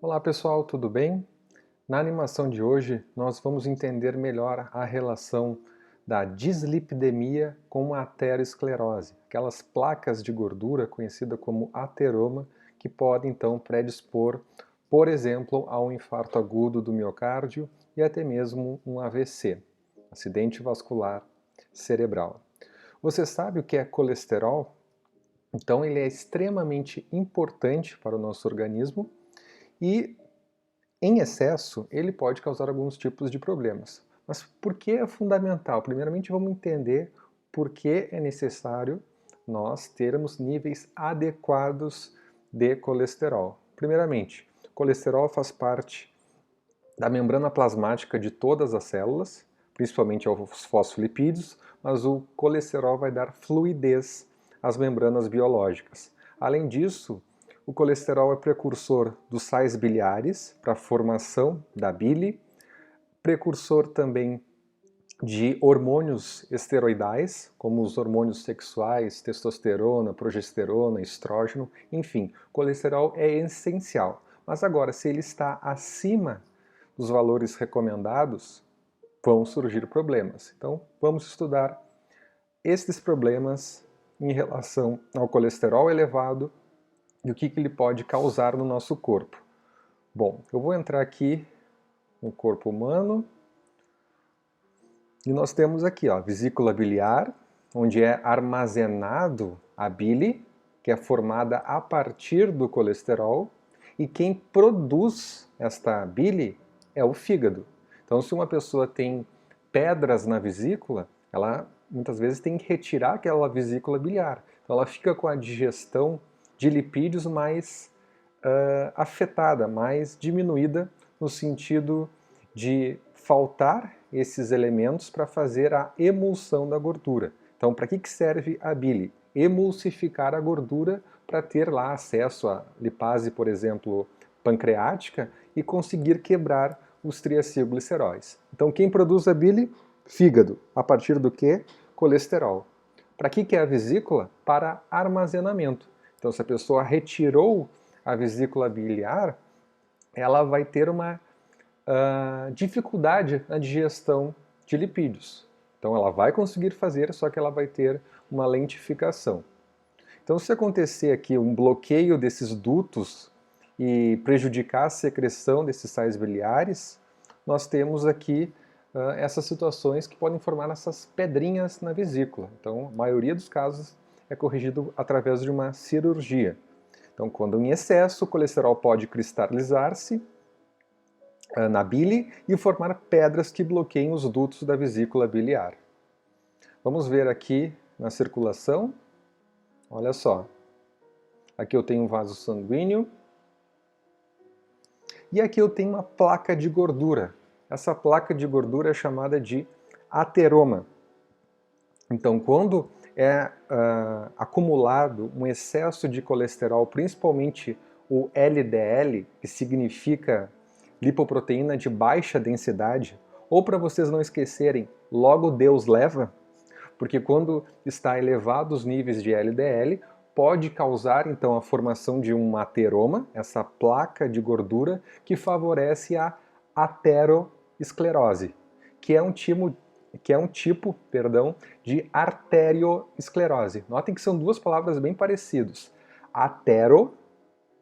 Olá pessoal, tudo bem? Na animação de hoje nós vamos entender melhor a relação da dislipidemia com a aterosclerose, aquelas placas de gordura conhecida como ateroma que podem então predispor, por exemplo, a um infarto agudo do miocárdio e até mesmo um AVC, acidente vascular cerebral. Você sabe o que é colesterol? Então ele é extremamente importante para o nosso organismo e em excesso, ele pode causar alguns tipos de problemas. Mas por que é fundamental? Primeiramente, vamos entender por que é necessário nós termos níveis adequados de colesterol. Primeiramente, o colesterol faz parte da membrana plasmática de todas as células, principalmente os fosfolipídios, mas o colesterol vai dar fluidez às membranas biológicas. Além disso, o colesterol é precursor dos sais biliares para a formação da bile, precursor também de hormônios esteroidais, como os hormônios sexuais, testosterona, progesterona, estrógeno, enfim, colesterol é essencial. Mas agora, se ele está acima dos valores recomendados, vão surgir problemas. Então, vamos estudar estes problemas em relação ao colesterol elevado e o que ele pode causar no nosso corpo. Bom, eu vou entrar aqui no corpo humano e nós temos aqui a vesícula biliar, onde é armazenado a bile, que é formada a partir do colesterol, e quem produz esta bile é o fígado. Então, se uma pessoa tem pedras na vesícula, ela muitas vezes tem que retirar aquela vesícula biliar. Então, ela fica com a digestão de lipídios mais afetada, mais diminuída, no sentido de faltar esses elementos para fazer a emulsão da gordura. Então, para que serve a bile? Emulsificar a gordura para ter lá acesso à lipase, por exemplo, pancreática e conseguir quebrar os triacilgliceróis. Então, quem produz a bile? Fígado. A partir do que? Colesterol. Para que é a vesícula? Para armazenamento. Então, se a pessoa retirou a vesícula biliar, ela vai ter uma dificuldade na digestão de lipídios. Então ela vai conseguir fazer, só que ela vai ter uma lentificação. Então se acontecer aqui um bloqueio desses dutos e prejudicar a secreção desses sais biliares, nós temos aqui essas situações que podem formar essas pedrinhas na vesícula. Então a maioria dos casos é corrigido através de uma cirurgia. Então quando em excesso o colesterol pode cristalizar-se na bile e formar pedras que bloqueiam os dutos da vesícula biliar. Vamos ver aqui na circulação. Olha só. Aqui eu tenho um vaso sanguíneo. E aqui eu tenho uma placa de gordura. Essa placa de gordura é chamada de ateroma. Então, quando é acumulado um excesso de colesterol, principalmente o LDL, que significa lipoproteína de baixa densidade, ou para vocês não esquecerem, logo Deus leva, porque quando está elevados os níveis de LDL, pode causar então a formação de um ateroma, essa placa de gordura que favorece a aterosclerose, que é um tipo de arteriosclerose. Notem que são duas palavras bem parecidas. Atero,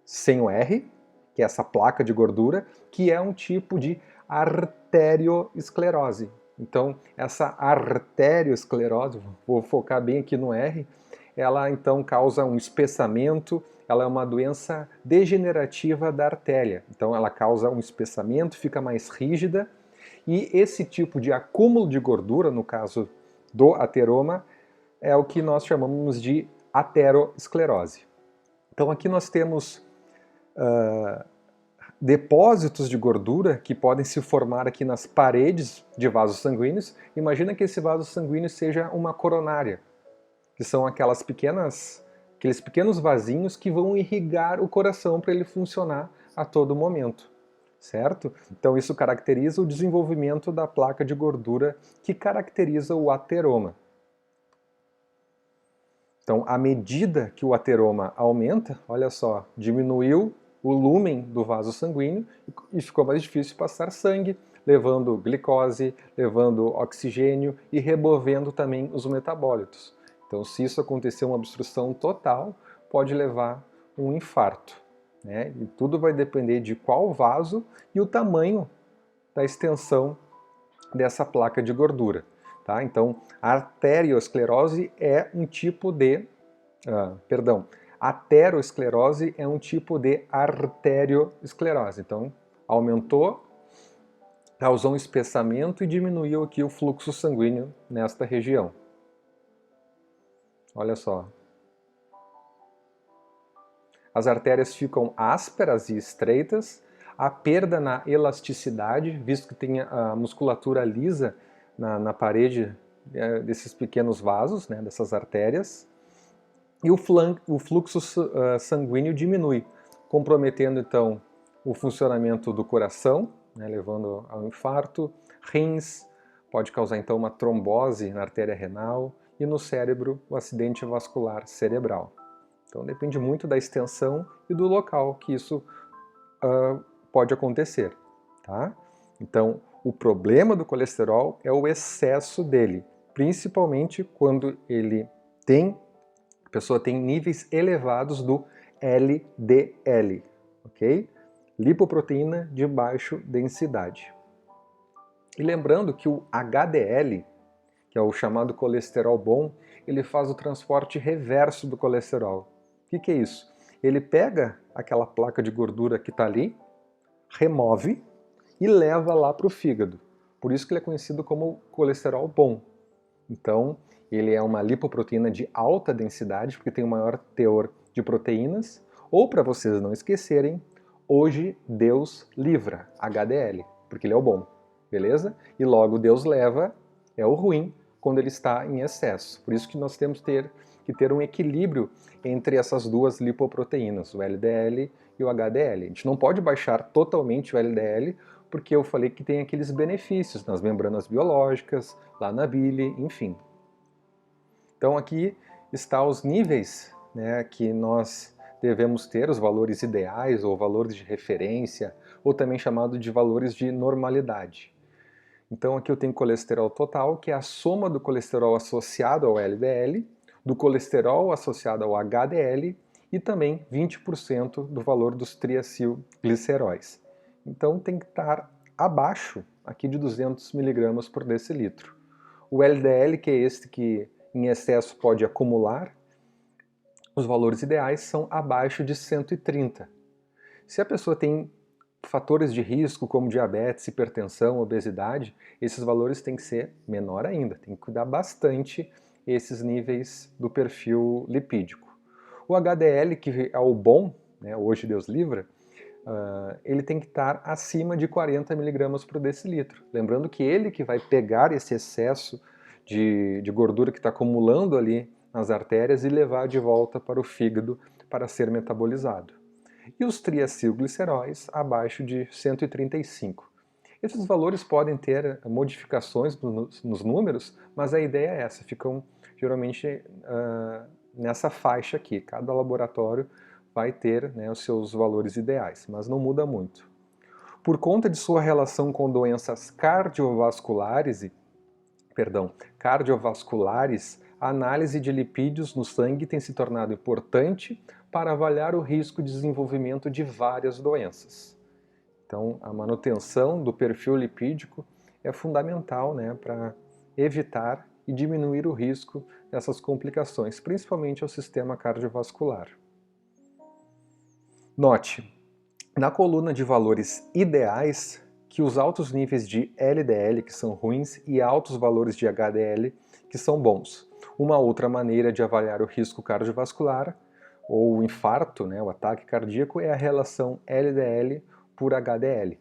sem o R, que é essa placa de gordura, que é um tipo de arteriosclerose. Então, essa arteriosclerose, vou focar bem aqui no R, ela então causa um espessamento, ela é uma doença degenerativa da artéria. Então, ela causa um espessamento, fica mais rígida, e esse tipo de acúmulo de gordura, no caso do ateroma, é o que nós chamamos de aterosclerose. Então, aqui nós temos depósitos de gordura que podem se formar aqui nas paredes de vasos sanguíneos. Imagina que esse vaso sanguíneo seja uma coronária, que são aqueles pequenos vasinhos que vão irrigar o coração para ele funcionar a todo momento, certo? Então isso caracteriza o desenvolvimento da placa de gordura que caracteriza o ateroma. Então, à medida que o ateroma aumenta, olha só, diminuiu o lúmen do vaso sanguíneo e ficou mais difícil passar sangue, levando glicose, levando oxigênio e removendo também os metabólitos. Então, se isso acontecer uma obstrução total, pode levar um infarto, né? E tudo vai depender de qual vaso e o tamanho da extensão dessa placa de gordura. Tá? Então, a arteriosclerose é um tipo de... aterosclerose é um tipo de arteriosclerose. Então, aumentou, causou um espessamento e diminuiu aqui o fluxo sanguíneo nesta região. Olha só. As artérias ficam ásperas e estreitas, a perda na elasticidade, visto que tem a musculatura lisa na parede desses pequenos vasos, né, dessas artérias, e o fluxo sanguíneo diminui, comprometendo então o funcionamento do coração, né, levando ao infarto, rins, pode causar então uma trombose na artéria renal, e no cérebro o acidente vascular cerebral. Então depende muito da extensão e do local que isso pode acontecer, tá? Então o problema do colesterol é o excesso dele, principalmente quando a pessoa tem níveis elevados do LDL, ok? Lipoproteína de baixa densidade. E lembrando que o HDL, que é o chamado colesterol bom, ele faz o transporte reverso do colesterol. O que é isso? Ele pega aquela placa de gordura que está ali, remove e leva lá para o fígado. Por isso que ele é conhecido como colesterol bom. Então, ele é uma lipoproteína de alta densidade, porque tem o maior teor de proteínas. Ou, para vocês não esquecerem, hoje Deus livra, HDL, porque ele é o bom, beleza? E logo Deus leva é o ruim quando ele está em excesso. Por isso que nós temos que ter um equilíbrio entre essas duas lipoproteínas, o LDL e o HDL. A gente não pode baixar totalmente o LDL, porque eu falei que tem aqueles benefícios nas membranas biológicas, lá na bile, enfim. Então aqui está os níveis, né, que nós devemos ter, os valores ideais ou valores de referência, ou também chamado de valores de normalidade. Então aqui eu tenho colesterol total, que é a soma do colesterol associado ao LDL, do colesterol associado ao HDL e também 20% do valor dos triacilgliceróis. Então tem que estar abaixo aqui de 200 mg por decilitro. O LDL, que é este que em excesso pode acumular, os valores ideais são abaixo de 130. Se a pessoa tem fatores de risco como diabetes, hipertensão, obesidade, esses valores têm que ser menor ainda, tem que cuidar bastante esses níveis do perfil lipídico. O HDL, que é o bom, né, hoje Deus livra, ele tem que estar acima de 40 mg por decilitro. Lembrando que ele que vai pegar esse excesso de gordura que está acumulando ali nas artérias e levar de volta para o fígado para ser metabolizado. E os triacilgliceróis abaixo de 135. Esses valores podem ter modificações nos números, mas a ideia é essa, ficam geralmente nessa faixa aqui. Cada laboratório vai ter, né, os seus valores ideais, mas não muda muito. Por conta de sua relação com doenças cardiovasculares, a análise de lipídios no sangue tem se tornado importante para avaliar o risco de desenvolvimento de várias doenças. Então, a manutenção do perfil lipídico é fundamental, né, para evitar e diminuir o risco dessas complicações, principalmente ao sistema cardiovascular. Note, na coluna de valores ideais, que os altos níveis de LDL, que são ruins, e altos valores de HDL, que são bons. Uma outra maneira de avaliar o risco cardiovascular, ou o infarto, né, o ataque cardíaco, é a relação LDL por HDL.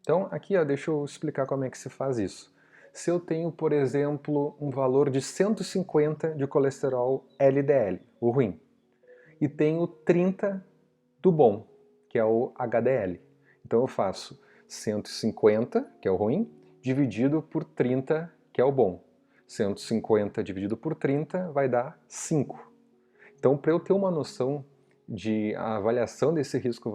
Então, aqui deixa eu explicar como é que se faz isso. Se eu tenho, por exemplo, um valor de 150 de colesterol LDL, o ruim, e tenho 30 do bom, que é o HDL. Então eu faço 150, que é o ruim, dividido por 30, que é o bom. 150 dividido por 30 vai dar 5. Então, para eu ter uma noção de avaliação desse risco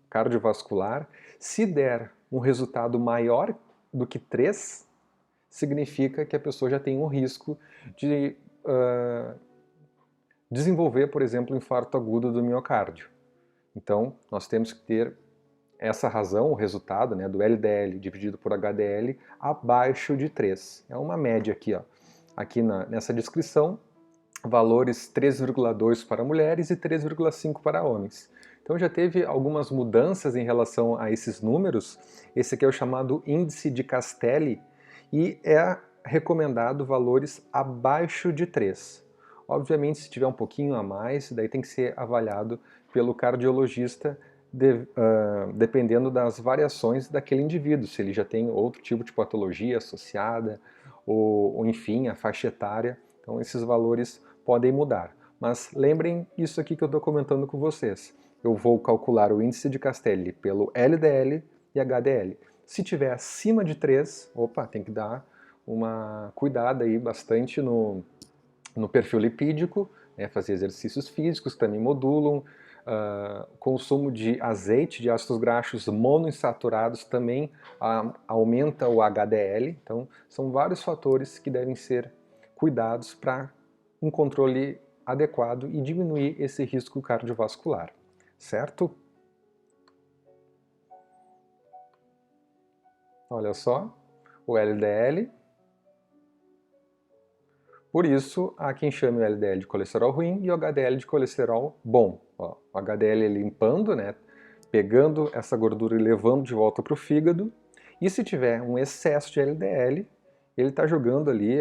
cardiovascular. Se der um resultado maior do que 3, significa que a pessoa já tem um risco de desenvolver, por exemplo, um infarto agudo do miocárdio. Então, nós temos que ter essa razão, o resultado, né, do LDL dividido por HDL abaixo de 3. É uma média aqui, ó. Aqui nessa descrição, valores 3,2 para mulheres e 3,5 para homens. Então já teve algumas mudanças em relação a esses números. Esse aqui é o chamado índice de Castelli e é recomendado valores abaixo de 3. Obviamente, se tiver um pouquinho a mais, daí tem que ser avaliado pelo cardiologista, dependendo das variações daquele indivíduo, se ele já tem outro tipo de patologia associada, ou enfim, a faixa etária. Então esses valores podem mudar. Mas lembrem isso aqui que eu estou comentando com vocês. Eu vou calcular o índice de Castelli pelo LDL e HDL. Se tiver acima de 3, opa, tem que dar uma cuidada aí bastante no perfil lipídico, né, fazer exercícios físicos que também modulam, consumo de azeite, de ácidos graxos monoinsaturados também aumenta o HDL. Então são vários fatores que devem ser cuidados para um controle adequado e diminuir esse risco cardiovascular, certo? Olha só, o LDL. Por isso, há quem chame o LDL de colesterol ruim e o HDL de colesterol bom. Ó, o HDL limpando, né, pegando essa gordura e levando de volta para o fígado. E se tiver um excesso de LDL, ele está jogando ali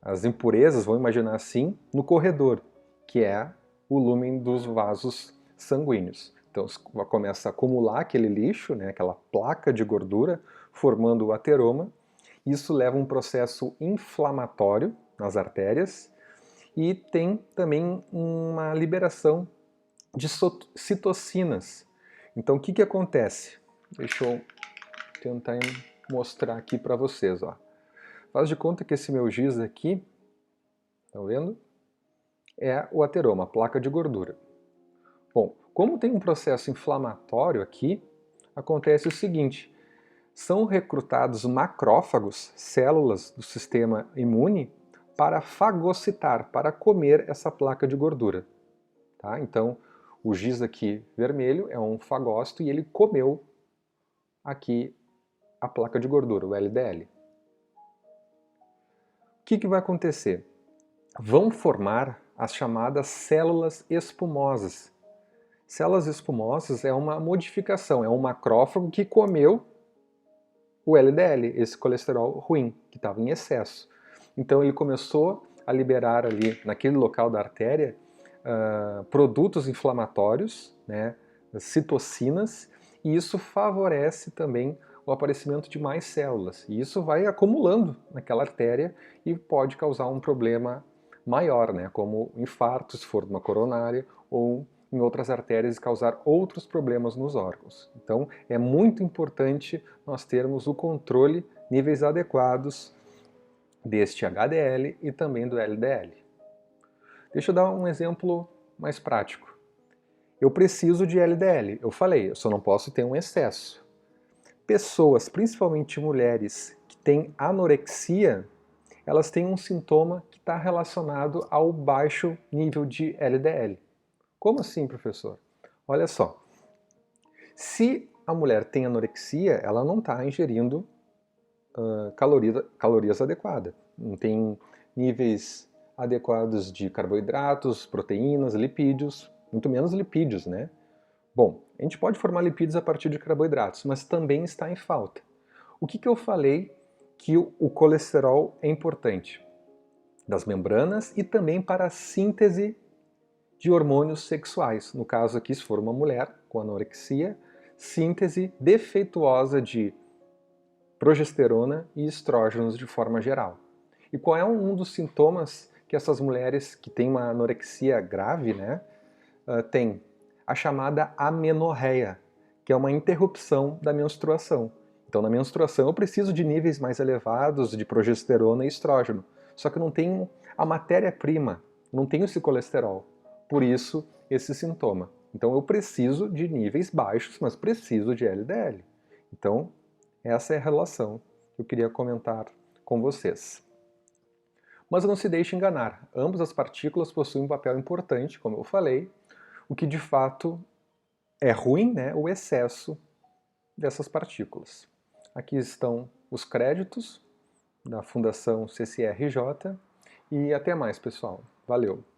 as impurezas, vamos imaginar assim, no corredor, que é o lúmen dos vasos sanguíneos. Então começa a acumular aquele lixo, né, aquela placa de gordura, formando o ateroma. Isso leva a um processo inflamatório nas artérias e tem também uma liberação de citocinas. Então o que acontece? Deixa eu tentar mostrar aqui para vocês. Ó. Faz de conta que esse meu giz aqui, estão vendo? É o ateroma, a placa de gordura. Bom, como tem um processo inflamatório aqui, acontece o seguinte: são recrutados macrófagos, células do sistema imune, para fagocitar, para comer essa placa de gordura. Tá? Então, o giz aqui vermelho é um fagócito e ele comeu aqui a placa de gordura, o LDL. O que vai acontecer? Vão formar as chamadas células espumosas. Células espumosas é uma modificação, é um macrófago que comeu o LDL, esse colesterol ruim, que estava em excesso. Então ele começou a liberar ali, naquele local da artéria, produtos inflamatórios, né, citocinas, e isso favorece também o aparecimento de mais células. E isso vai acumulando naquela artéria e pode causar um problema maior, né, como infarto, se for uma coronária, ou em outras artérias e causar outros problemas nos órgãos. Então é muito importante nós termos o controle, níveis adequados deste HDL e também do LDL. Deixa eu dar um exemplo mais prático. Eu preciso de LDL, eu falei, eu só não posso ter um excesso. Pessoas, principalmente mulheres, que têm anorexia, elas têm um sintoma que está relacionado ao baixo nível de LDL. Como assim, professor? Olha só, se a mulher tem anorexia, ela não está ingerindo calorias adequadas. Não tem níveis adequados de carboidratos, proteínas, lipídios, muito menos lipídios, né? Bom, a gente pode formar lipídios a partir de carboidratos, mas também está em falta. O que eu falei que o colesterol é importante? Das membranas e também para a síntese de hormônios sexuais. No caso aqui, se for uma mulher com anorexia, síntese defeituosa de progesterona e estrógenos de forma geral. E qual é um dos sintomas que essas mulheres que têm uma anorexia grave, né, têm? A chamada amenorreia, que é uma interrupção da menstruação. Então, na menstruação eu preciso de níveis mais elevados de progesterona e estrógeno, só que eu não tenho a matéria-prima, não tenho esse colesterol. Por isso, esse sintoma. Então eu preciso de níveis baixos, mas preciso de LDL. Então essa é a relação que eu queria comentar com vocês. Mas não se deixe enganar, ambas as partículas possuem um papel importante, como eu falei, o que de fato é ruim, né, o excesso dessas partículas. Aqui estão os créditos da Fundação CCRJ e até mais, pessoal. Valeu!